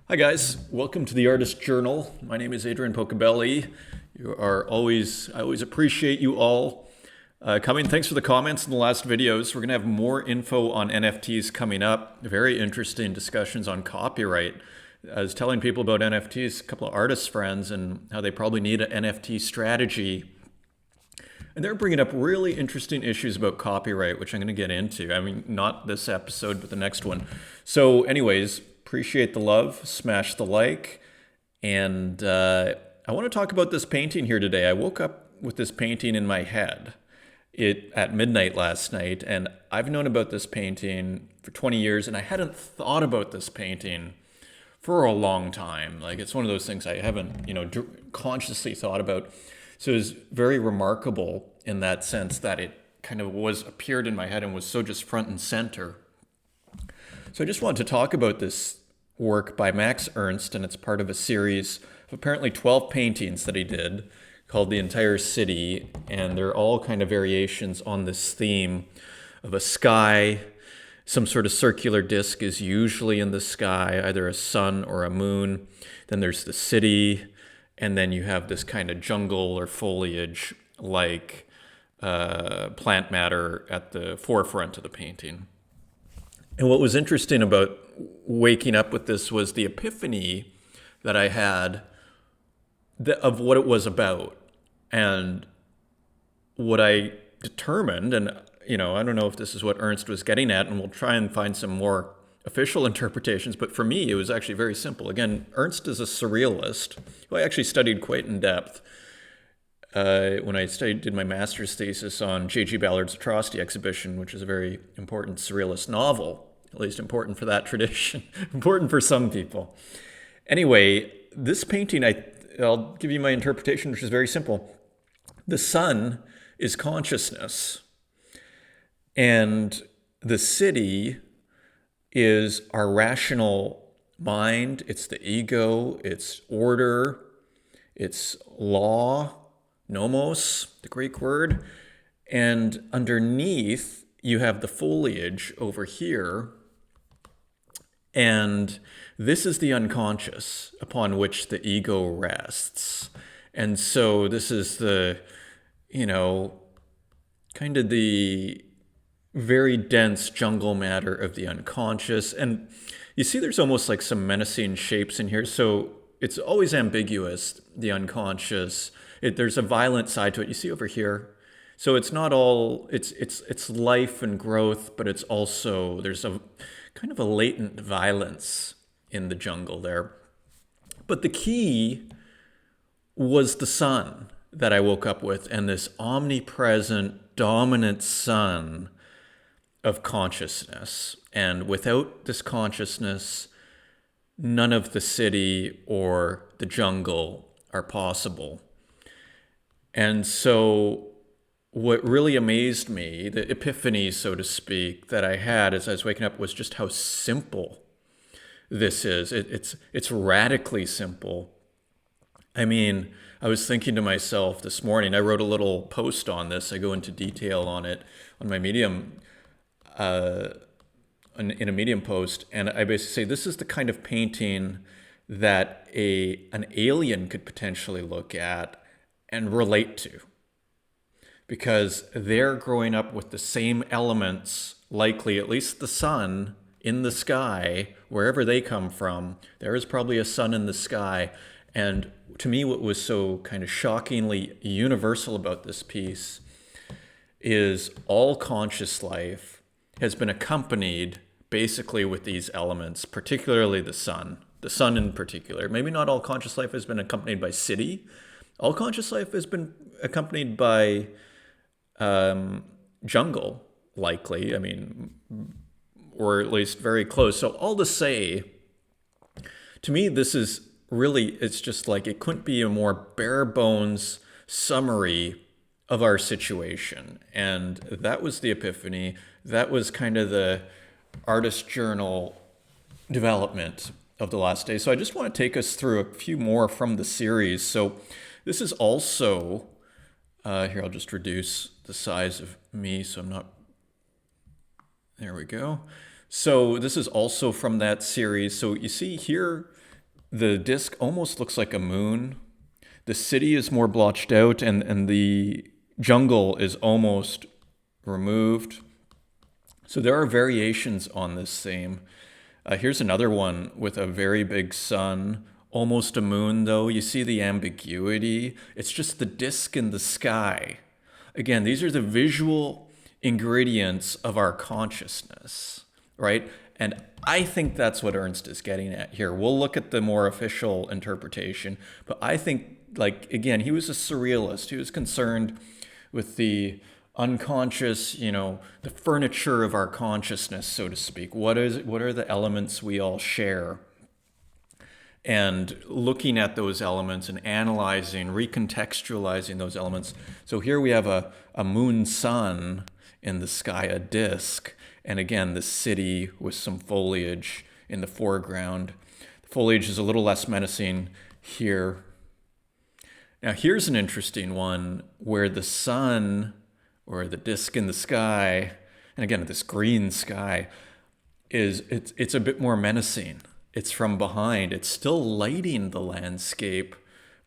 Hi guys, welcome to the Artist Journal. My name is Adrian Pocabelli. I always appreciate you all coming. Thanks for the comments in the last videos. We're gonna have more info on NFTs coming up. Very interesting discussions on copyright. I was telling people about NFTs, a couple of artist friends, and how they probably need an NFT strategy. And they're bringing up really interesting issues about copyright, which I'm going to get into. I mean, not this episode, but the next one. So anyways, appreciate the love, smash the like. And I want to talk about this painting here today. I woke up with this painting in my head at midnight last night. And I've known about this painting for 20 years, and I hadn't thought about this painting for a long time. Like, it's one of those things I haven't, consciously thought about. So it was very remarkable in that sense that it kind of appeared in my head and was so just front and center. So I just wanted to talk about this work by Max Ernst, and it's part of a series of apparently 12 paintings that he did called The Entire City, and they're all kind of variations on this theme of a sky. Some sort of circular disc is usually in the sky, either a sun or a moon. Then there's the city. And then you have this kind of jungle or foliage like plant matter at the forefront of the painting. And what was interesting about waking up with this was the epiphany that I had of what it was about. And what I determined, and I don't know if this is what Ernst was getting at, and we'll try and find some more official interpretations, but for me, it was actually very simple. Again, Ernst is a surrealist who I actually studied quite in depth when I did my master's thesis on J.G. Ballard's Atrocity Exhibition, which is a very important surrealist novel, at least important for that tradition, important for some people. Anyway, this painting, I'll give you my interpretation, which is very simple. The sun is consciousness, and the city is our rational mind. It's the ego, it's order, it's law, nomos, the Greek word. And underneath, you have the foliage over here. And this is the unconscious upon which the ego rests. And so this is the, kind of the very dense jungle matter of the unconscious. And you see there's almost like some menacing shapes in here. So it's always ambiguous, the unconscious. There's a violent side to it. You see over here. So it's not all, it's life and growth, but it's also, there's a kind of a latent violence in the jungle there. But the key was the sun that I woke up with, and this omnipresent, dominant sun of consciousness. And without this consciousness, none of the city or the jungle are possible. And so what really amazed me, the epiphany, so to speak, that I had as I was waking up was just how simple this is. It's radically simple. I mean, I was thinking to myself this morning, I wrote a little post on this. I go into detail on it on my Medium in a Medium post, and I basically say this is the kind of painting that an alien could potentially look at and relate to, because they're growing up with the same elements, likely at least the sun in the sky, wherever they come from. There is probably a sun in the sky. And to me, what was so kind of shockingly universal about this piece is all conscious life has been accompanied basically with these elements, particularly the sun in particular. Maybe not all conscious life has been accompanied by city. All conscious life has been accompanied by jungle, likely. I mean, or at least very close. So all to say, to me, this is really, it's just like, it couldn't be a more bare bones summary of our situation. And that was the epiphany. That was kind of the artist journal development of the last day. So I just want to take us through a few more from the series. So this is also, here, I'll just reduce the size of me so I'm not, there we go. So this is also from that series. So you see here, the disc almost looks like a moon. The city is more blotched out, and the jungle is almost removed. So there are variations on this theme. Here's another one with a very big sun, almost a moon though. You see the ambiguity. It's just the disk in the sky. Again, these are the visual ingredients of our consciousness, right? And I think that's what Ernst is getting at here. We'll look at the more official interpretation, but I think, like, again, he was a surrealist. He was concerned with the unconscious, the furniture of our consciousness, so to speak. What are the elements we all share? And looking at those elements and analyzing, recontextualizing those elements. So here we have a moon sun in the sky, a disk, and again, the city with some foliage in the foreground. The foliage is a little less menacing here. Now here's an interesting one where the sun, or the disk in the sky, and again, this green sky, it's a bit more menacing. It's from behind. It's still lighting the landscape,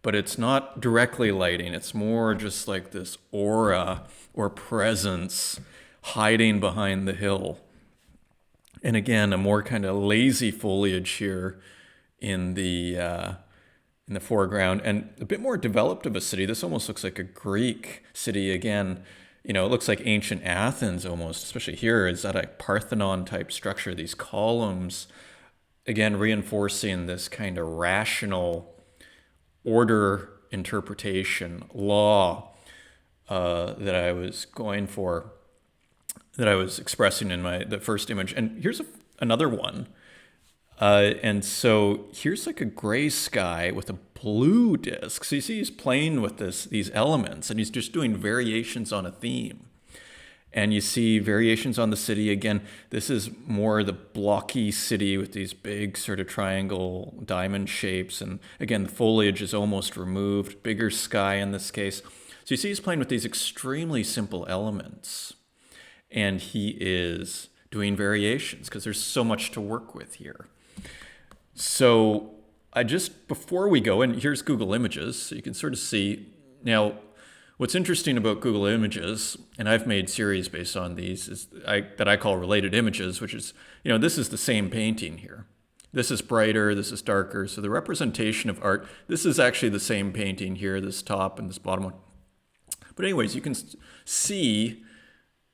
but it's not directly lighting. It's more just like this aura or presence hiding behind the hill. And again, a more kind of lazy foliage here in the foreground, and a bit more developed of a city. This almost looks like a Greek city again. It looks like ancient Athens almost, especially here. Is that a Parthenon type structure? These columns, again, reinforcing this kind of rational order interpretation, law that I was going for, that I was expressing in the first image. And here's another one. And so here's like a gray sky with a blue disc. So you see he's playing with these elements, and he's just doing variations on a theme. And you see variations on the city. Again, this is more the blocky city with these big sort of triangle diamond shapes. And again, the foliage is almost removed, bigger sky in this case. So you see he's playing with these extremely simple elements. And he is doing variations because there's so much to work with here. So before we go, and here's Google Images, so you can sort of see. Now, what's interesting about Google Images, and I've made series based on these, that I call related images, which is, this is the same painting here. This is brighter, this is darker. So the representation of art, this is actually the same painting here, this top and this bottom one. But anyways, you can see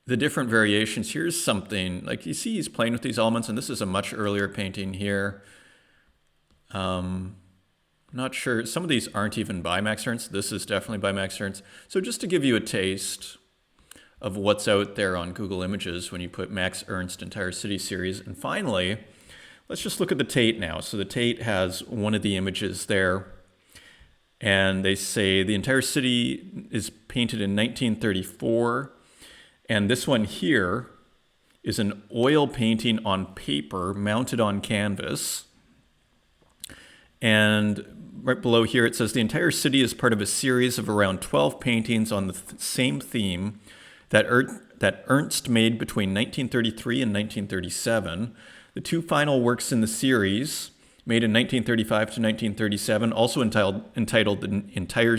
the different variations. Here's something, like you see he's playing with these elements, and this is a much earlier painting here. Not sure, some of these aren't even by Max Ernst. This is definitely by Max Ernst. So just to give you a taste of what's out there on Google Images when you put Max Ernst entire city series. And finally, let's just look at the Tate now. So the Tate has one of the images there, and they say the entire city is painted in 1934. And this one here is an oil painting on paper mounted on canvas. And right below here, it says the entire city is part of a series of around 12 paintings on the same theme that Ernst made between 1933 and 1937. The two final works in the series, made in 1935 to 1937, also entitled The Entire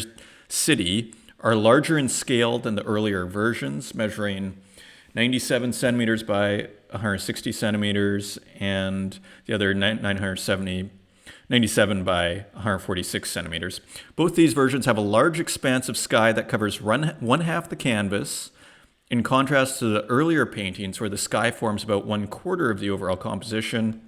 City, are larger in scale than the earlier versions, measuring 97 centimeters by 160 centimeters, and the other 97 by 146 centimeters. Both these versions have a large expanse of sky that covers one half the canvas, in contrast to the earlier paintings where the sky forms about 1/4 of the overall composition.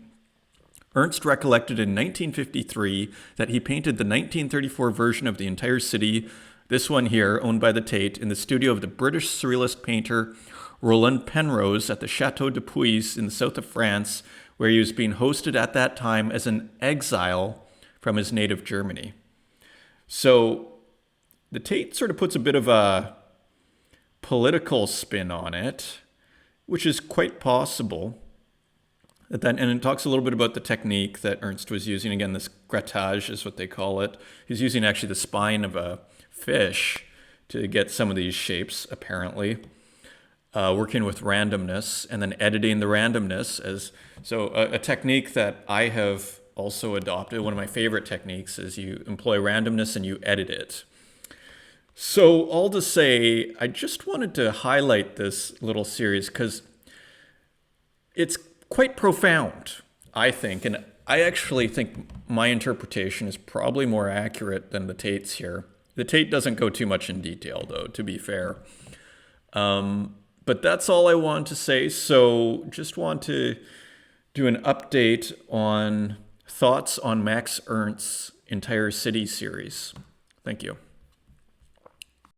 Ernst recollected in 1953 that he painted the 1934 version of the entire city, this one here, owned by the Tate, in the studio of the British surrealist painter Roland Penrose at the Château de Puys in the south of France, where he was being hosted at that time as an exile from his native Germany. So the Tate sort of puts a bit of a political spin on it, which is quite possible. And it talks a little bit about the technique that Ernst was using. Again, this grattage is what they call it. He's using actually the spine of a fish to get some of these shapes, apparently. Working with randomness and then editing the randomness. So a technique that I have also adopted. One of my favorite techniques is you employ randomness and you edit it. So all to say, I just wanted to highlight this little series because it's quite profound, I think. And I actually think my interpretation is probably more accurate than the Tate's here. The Tate doesn't go too much in detail, though, to be fair. But that's all I want to say. So just want to do an update on thoughts on Max Ernst's entire city series. Thank you.